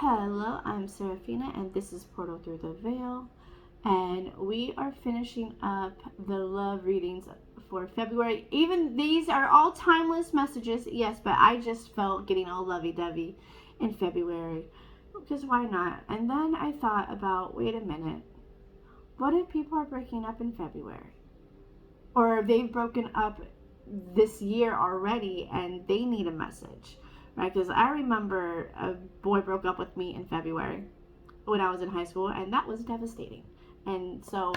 Hello, I'm Serafina, and this is Portal Through the Veil, and we are finishing up the love readings for February. Even these are all timeless messages, yes, but I just felt getting all lovey-dovey in February, because why not? And then I thought about, wait a minute, what if people are breaking up in February? Or they've broken up this year already and they need a message? Right, because I remember a boy broke up with me in February when I was in high school, and that was devastating. And so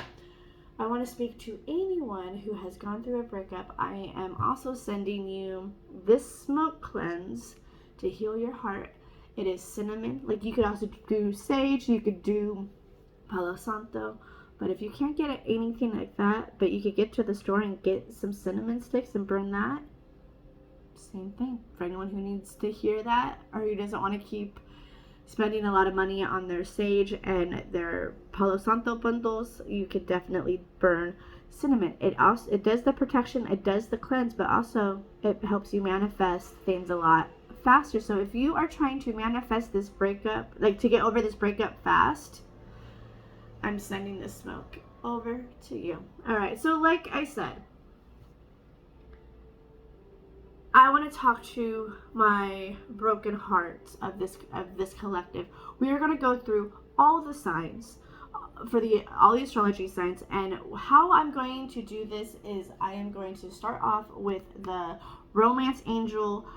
I want to speak to anyone who has gone through a breakup. I am also sending you this smoke cleanse to heal your heart. It is cinnamon. Like, you could also do sage, you could do Palo Santo, but if you can't get anything like that, but you could get to the store and get some cinnamon sticks and burn that. Same thing for anyone who needs to hear that, or who doesn't want to keep spending a lot of money on their sage and their Palo Santo bundles. You could definitely burn cinnamon. It does the protection, it does the cleanse, but also it helps you manifest things a lot faster. So if you are trying to manifest this breakup, like to get over this breakup fast, I'm sending this smoke over to you. All right, so like I said, I want to talk to my broken hearts of this collective. We are going to go through all the signs for all the astrology signs, and how I'm going to do this is I am going to start off with the Romance Angel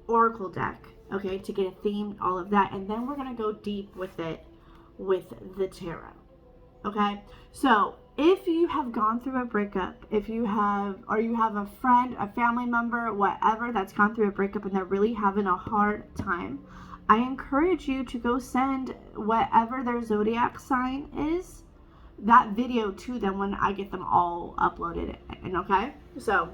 Oracle deck, okay, to get a theme, all of that, and then we're going to go deep with it with the tarot. Okay, so if you have gone through a breakup, if you have a friend, a family member, whatever, that's gone through a breakup and they're really having a hard time, I encourage you to go send whatever their zodiac sign is, that video to them when I get them all uploaded. And okay, so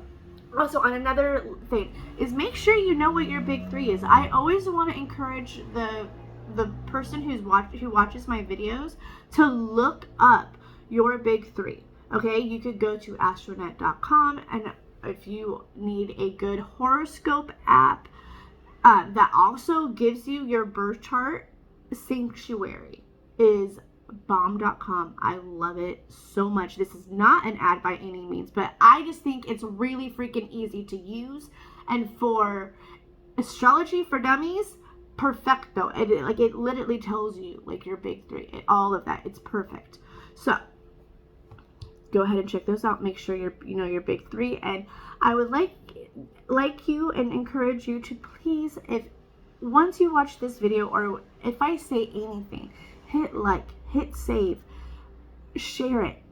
also on another thing is, make sure you know what your big three is. I always want to encourage the person who watches my videos to look up your big three. Okay, you could go to astronet.com, and if you need a good horoscope app that also gives you your birth chart, Sanctuary is bomb.com. I love it so much. This is not an ad by any means, but I just think it's really freaking easy to use, and for astrology for dummies, perfecto. It literally tells you like your big three, all of that. It's perfect. So go ahead and check those out. Make sure you know your big three. And I would like you and encourage you to please, if once you watch this video, or if I say anything, hit like, hit save, share it.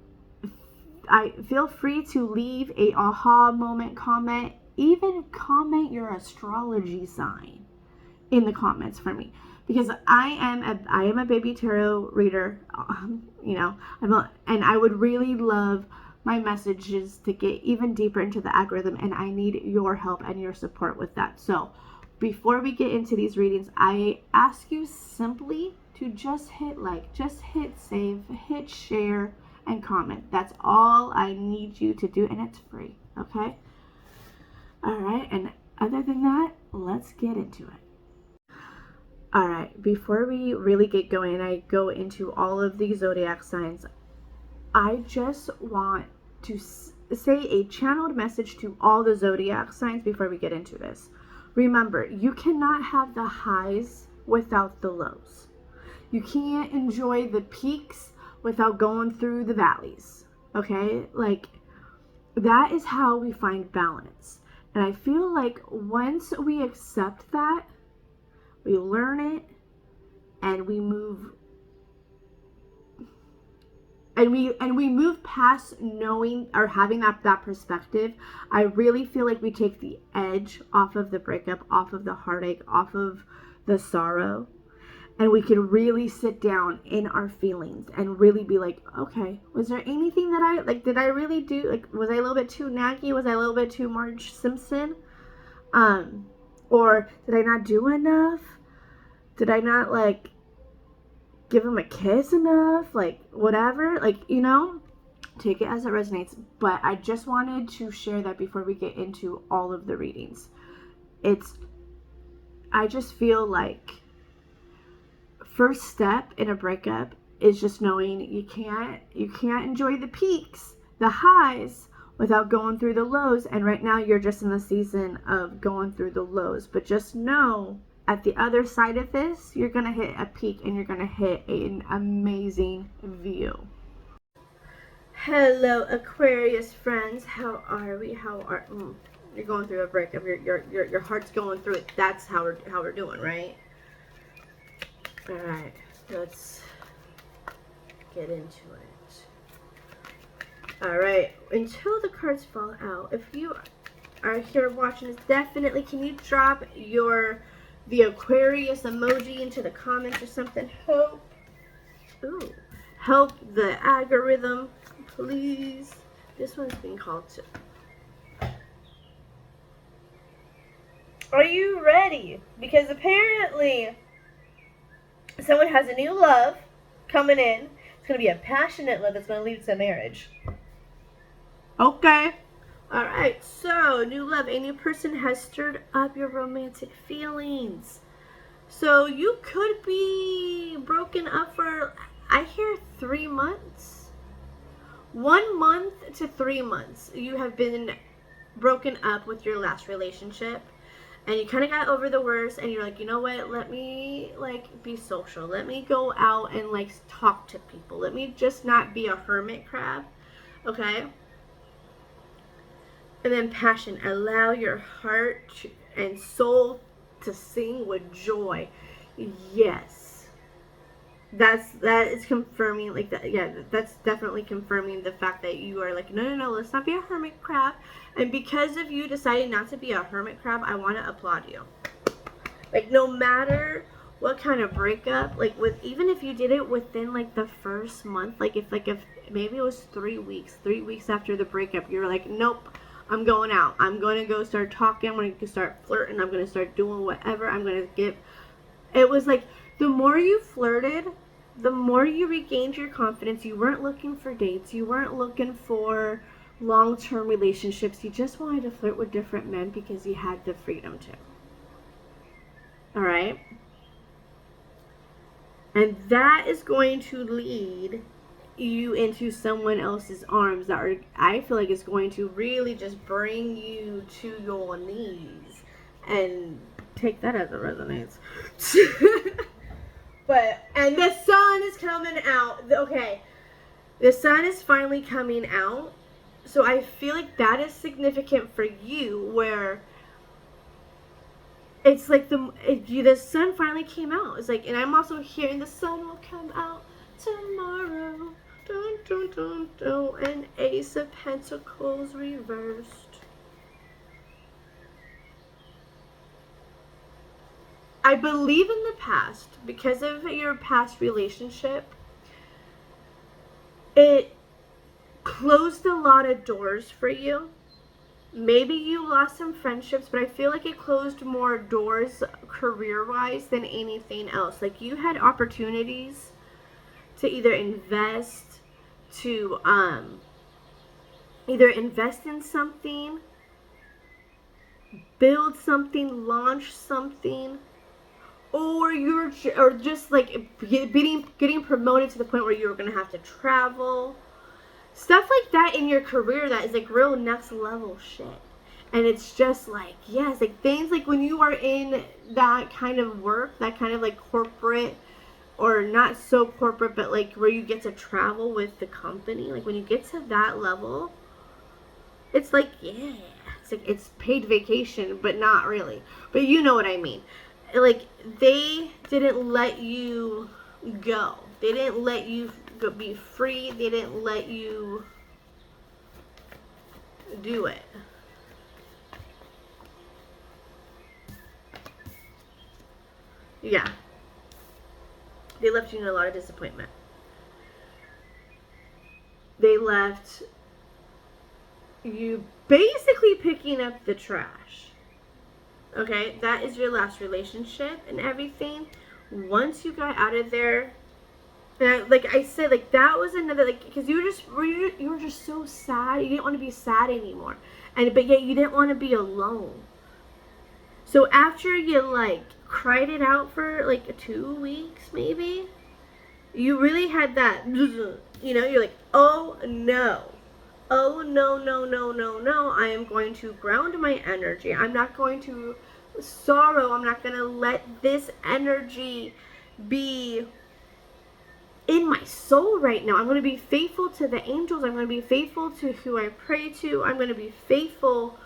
I feel free to leave a aha moment comment, even comment your astrology sign in the comments for me, because I am a baby tarot reader, and I would really love my messages to get even deeper into the algorithm, and I need your help and your support with that. So before we get into these readings, I ask you simply to just hit like, just hit save, hit share, and comment. That's all I need you to do, and it's free. Okay, all right, and other than that, let's get into it. All right, before we really get going and I go into all of the zodiac signs, I just want to say a channeled message to all the zodiac signs before we get into this. Remember, you cannot have the highs without the lows. You can't enjoy the peaks without going through the valleys, okay? Like, that is how we find balance. And I feel like once we accept that, we learn it, and we move, and we move past knowing or having that perspective. I really feel like we take the edge off of the breakup, off of the heartache, off of the sorrow, and we can really sit down in our feelings and really be like, okay, was there anything that did I really do, was I a little bit too naggy? Was I a little bit too Marge Simpson? Or did I not do enough? Did I not give him a kiss enough? Whatever, take it as it resonates. But I just wanted to share that before we get into all of the readings. I just feel like first step in a breakup is just knowing you can't enjoy the peaks, the highs, without going through the lows. And right now you're just in the season of going through the lows. But just know at the other side of this, you're going to hit a peak and you're going to hit an amazing view. Hello, Aquarius friends. How are we? You're going through a breakup. Your heart's going through it. That's how we're doing, right? All right. Let's get into it. All right. Until the cards fall out, if you are here watching this, definitely can you drop the Aquarius emoji into the comments or something? Help the algorithm, please. This one's being called to. Are you ready? Because apparently someone has a new love coming in. It's going to be a passionate love that's going to lead to marriage. Okay. All right. So, new love. A new person has stirred up your romantic feelings. So, you could be broken up for, I hear, 3 months. 1 month to 3 months. You have been broken up with your last relationship. And you kind of got over the worst, and you're like, you know what, let me, be social. Let me go out and, talk to people. Let me just not be a hermit crab, okay? And then passion. Allow your heart and soul to sing with joy. Yes. That is confirming, that's definitely confirming the fact that you are no, let's not be a hermit crab. And because of you deciding not to be a hermit crab, I want to applaud you. No matter what kind of breakup, even if you did it within, the first month, if maybe it was 3 weeks after the breakup, you're like, nope, I'm going out. I'm going to go start talking. I'm going to start flirting. I'm going to start doing whatever. I'm going to give. It was the more you flirted, the more you regained your confidence. You weren't looking for dates. You weren't looking for long-term relationships. You just wanted to flirt with different men because you had the freedom to. All right? And that is going to lead you into someone else's arms that are, I feel like, is going to really just bring you to your knees. And take that as it resonates. And the sun is coming out. Okay, the sun is finally coming out. So I feel like that is significant for you, where it's the sun finally came out. It's and I'm also hearing the sun will come out tomorrow. Dun, dun, dun, dun. And Ace of Pentacles reversed. I believe in the past, because of your past relationship, it closed a lot of doors for you. Maybe you lost some friendships, but I feel like it closed more doors career-wise than anything else. You had opportunities to either invest in something, build something, launch something, or just getting promoted to the point where you were going to have to travel. Stuff like that in your career that is real next level shit. And it's just yes, things when you are in that kind of work, that kind of corporate, or not so corporate, but where you get to travel with the company, when you get to that level, it's yeah, it's paid vacation, but not really. But you know what I mean. They didn't let you go. They didn't let you be free. They didn't let you do it. Yeah. They left you in a lot of disappointment. They left you basically picking up the trash. Okay, that is your last relationship and everything. Once you got out of there, and I said, that was another, because you were just so sad. You didn't want to be sad anymore, but yet you didn't want to be alone. So after you cried it out for like 2 weeks, maybe. You really had that, you're like, oh no. Oh no, no, no, no, no. I am going to ground my energy. I'm not going to sorrow. I'm not going to let this energy be in my soul right now. I'm going to be faithful to the angels. I'm going to be faithful to who I pray to. I'm going to be faithful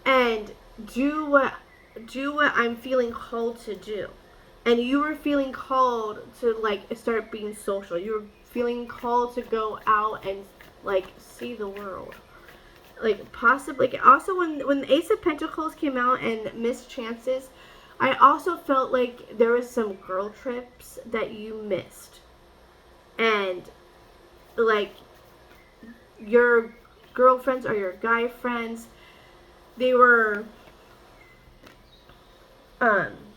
and do what I'm feeling called to do. And you were feeling called to like start being social. You were feeling called to go out and like see the world. Like possibly, like also when the Ace of Pentacles came out and Missed Chances, I also felt like there was some girl trips that you missed. And like your girlfriends or your guy friends, they were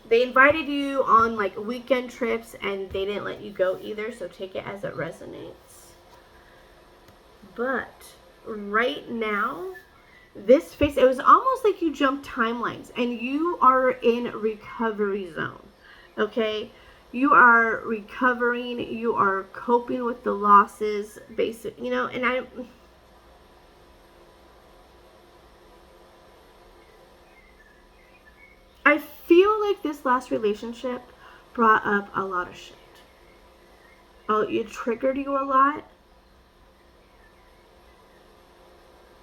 they invited you on like weekend trips and they didn't let you go either, so take it as it resonates. But right now, this phase, it was almost like you jumped timelines and you are in recovery zone. Okay? You are recovering, you are coping with the losses, basic, and I feel like this last relationship brought up a lot of shit. Oh, it triggered you a lot.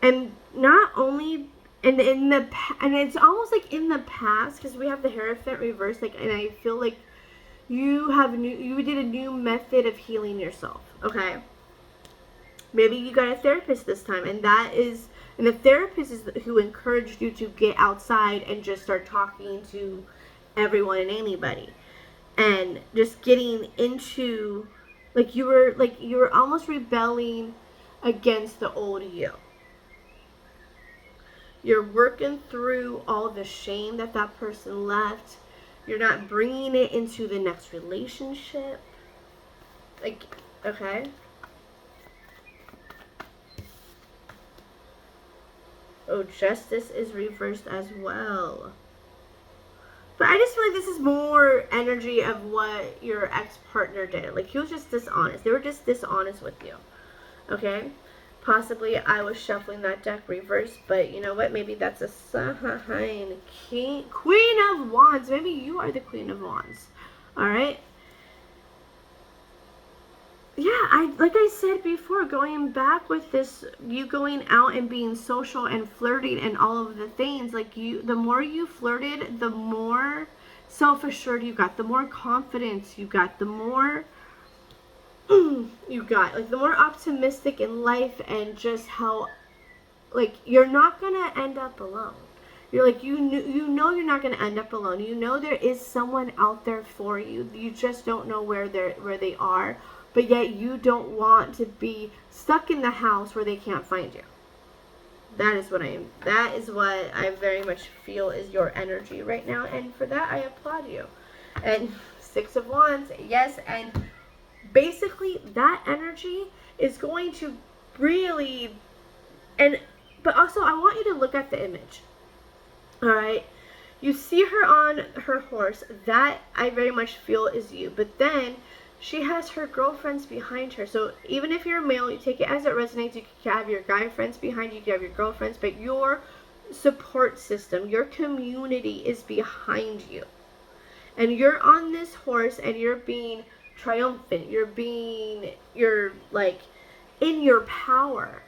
And not only and it's almost like in the past, because we have the Hierophant reversed, like, and I feel like you did a new method of healing yourself. Okay, maybe you got a therapist this time, and the therapist is who encouraged you to get outside and just start talking to everyone and anybody, and just getting into like you were almost rebelling against the old you. You're working through all the shame that person left. You're not bringing it into the next relationship. Like, okay. Oh, Justice is reversed as well. But I just feel like this is more energy of what your ex-partner did. Like, he was just dishonest. They were just dishonest with you. Okay? Possibly I was shuffling that deck reverse, but you know what? Maybe that's a sign. Queen of Wands. Maybe you are the Queen of Wands. Alright? Yeah, like I said before, going back with this, you going out and being social and flirting and all of the things, like the more you flirted, the more self-assured you got, the more confidence you got, the more you got, like the more optimistic in life, and just how like you're not gonna end up alone. You're like you know you're not gonna end up alone. You know there is someone out there for you. You just don't know where they are, but yet you don't want to be stuck in the house where they can't find you. That is what I very much feel is your energy right now, and for that I applaud you. And Six of Wands, yes, and basically that energy is going to really, but also I want you to look at the image. All right, you see her on her horse. That I very much feel is you. But then she has her girlfriends behind her. So even if you're a male, you take it as it resonates. You can have your guy friends behind you. You can have your girlfriends, but your support system, your community is behind you. And you're on this horse and you're being triumphant. You're like in your power.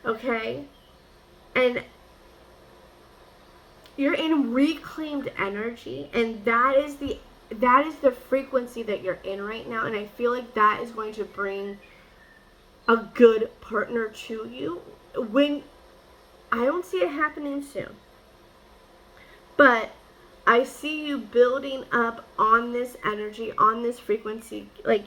Okay? And you're in reclaimed energy, and that is the frequency that you're in right now, and I feel like that is going to bring a good partner to you. When I don't see it happening soon, but I see you building up on this energy, on this frequency, like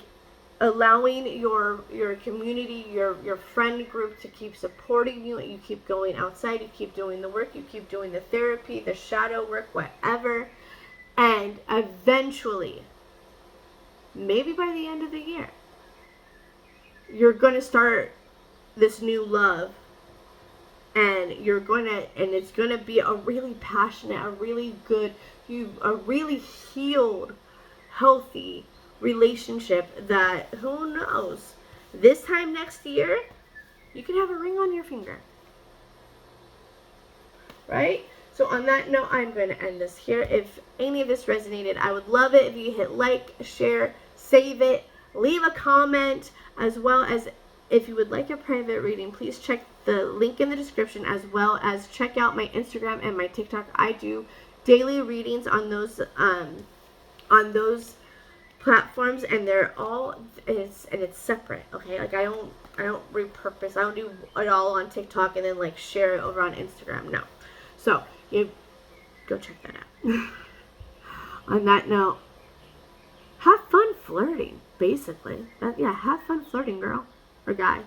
allowing your community, your friend group to keep supporting you. You keep going outside, you keep doing the work, you keep doing the therapy, the shadow work, whatever. And eventually, maybe by the end of the year, you're going to start this new love. And it's going to be a really passionate, a really good a really healed, healthy relationship that, who knows, this time next year, you can have a ring on your finger. Right? So on that note, I'm going to end this here. If any of this resonated, I would love it if you hit like, share, save it, leave a comment, as well as if you would like a private reading, please check the link in the description, as well as check out my Instagram and my TikTok. I do daily readings on those platforms, and they're all it's separate. Okay, like I don't repurpose. I don't do it all on TikTok and then like share it over on Instagram. No. So you go check that out. On that note, have fun flirting. Basically, have fun flirting, girl or guy.